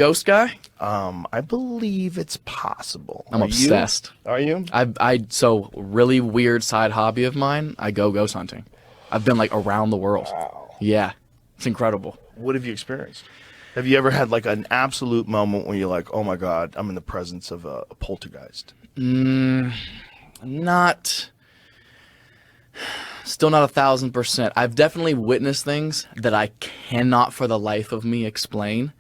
Ghost guy? I believe it's possible. I'm obsessed. Are you? So really weird side hobby of mine. I go ghost hunting. I've been like around the world. Wow. Yeah, it's incredible. What have you experienced? Have you ever had like an absolute moment where you're like, oh my God, I'm in the presence of a poltergeist? Still not 1,000%. I've definitely witnessed things that I cannot for the life of me explain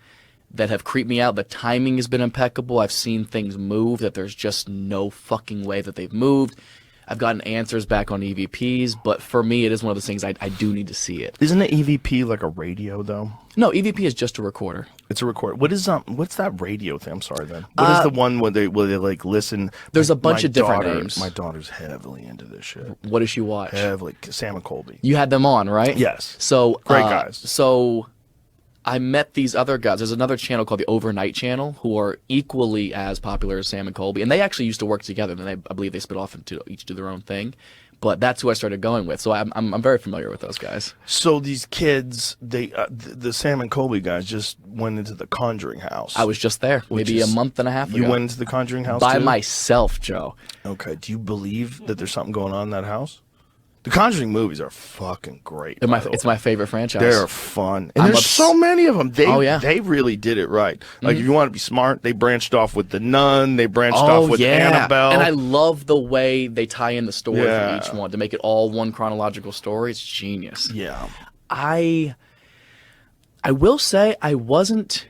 that have creeped me out. The timing has been impeccable. I've seen things move that there's just no fucking way that they've moved. I've gotten answers back on EVPs, but for me, it is one of those things I do need to see it. Isn't an EVP like a radio though? No, EVP is just a recorder. It's a recorder. What's that radio thing? I'm sorry then. What is the one where they like listen? There's a bunch of different names. My daughter's heavily into this shit. What does she watch? Heavily. Sam and Colby. You had them on, right? Yes. So great guys. So I met these other guys. There's another channel called the Overnight Channel who are equally as popular as Sam and Colby, and they actually used to work together. And I believe they split off and each do their own thing. But that's who I started going with, so I'm very familiar with those guys. So these kids, the Sam and Colby guys, just went into the Conjuring house. I was just there, maybe a month and a half ago. You went into the Conjuring house by too? myself, Joe. Okay. Do you believe that there's something going on in that house? The Conjuring movies are fucking great. It's my favorite franchise. They're fun. And there's so many of them. They really did it right. Like, if you want to be smart, they branched off with The Nun. They branched off with Annabelle. And I love the way they tie in the story for each one to make it all one chronological story. It's genius. Yeah. I will say I wasn't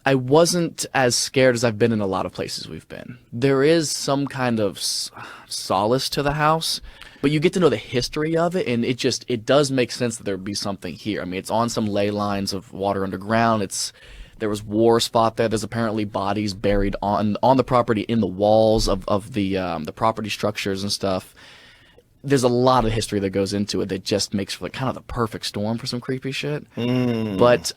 as scared as I've been in a lot of places we've been. There is some kind of solace to the house, but you get to know the history of it, and it does make sense that there would be something here. I mean, it's on some ley lines of water underground. There was war spot there. There's apparently bodies buried on the property in the walls of the property structures and stuff. There's a lot of history that goes into it that just makes for like kind of the perfect storm for some creepy shit. But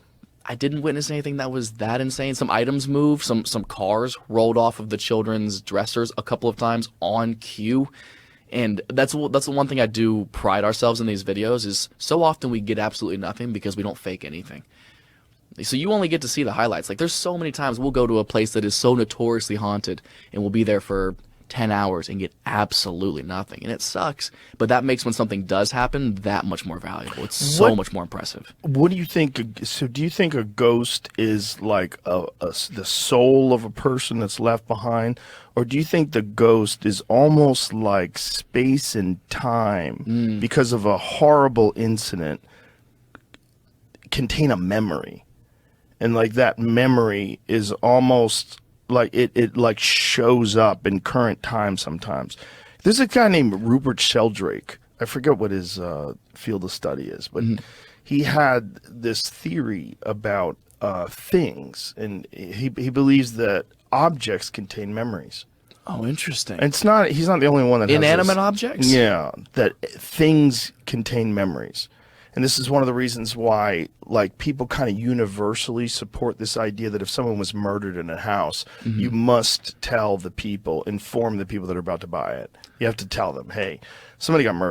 I didn't witness anything that was that insane. Some items moved. Some cars rolled off of the children's dressers a couple of times on cue. And that's the one thing I do pride ourselves in these videos is so often we get absolutely nothing because we don't fake anything. So you only get to see the highlights. Like, there's so many times we'll go to a place that is so notoriously haunted and we'll be there for 10 hours and get absolutely nothing. And it sucks. But that makes when something does happen that much more valuable. It's so much more impressive. What do you think? So do you think a ghost is like the soul of a person that's left behind? Or do you think the ghost is almost like space and time because of a horrible incident contain a memory? And like that memory is almost like it like shows up in current time sometimes. There's a guy named Rupert Sheldrake. I forget what his field of study is, but he had this theory about things, and he believes that objects contain memories. Oh, interesting. And he's not the only one that inanimate has this. objects? Yeah, that things contain memories. And this is one of the reasons why, like, people kind of universally support this idea that if someone was murdered in a house, you must inform the people that are about to buy it. You have to tell them, hey, somebody got murdered.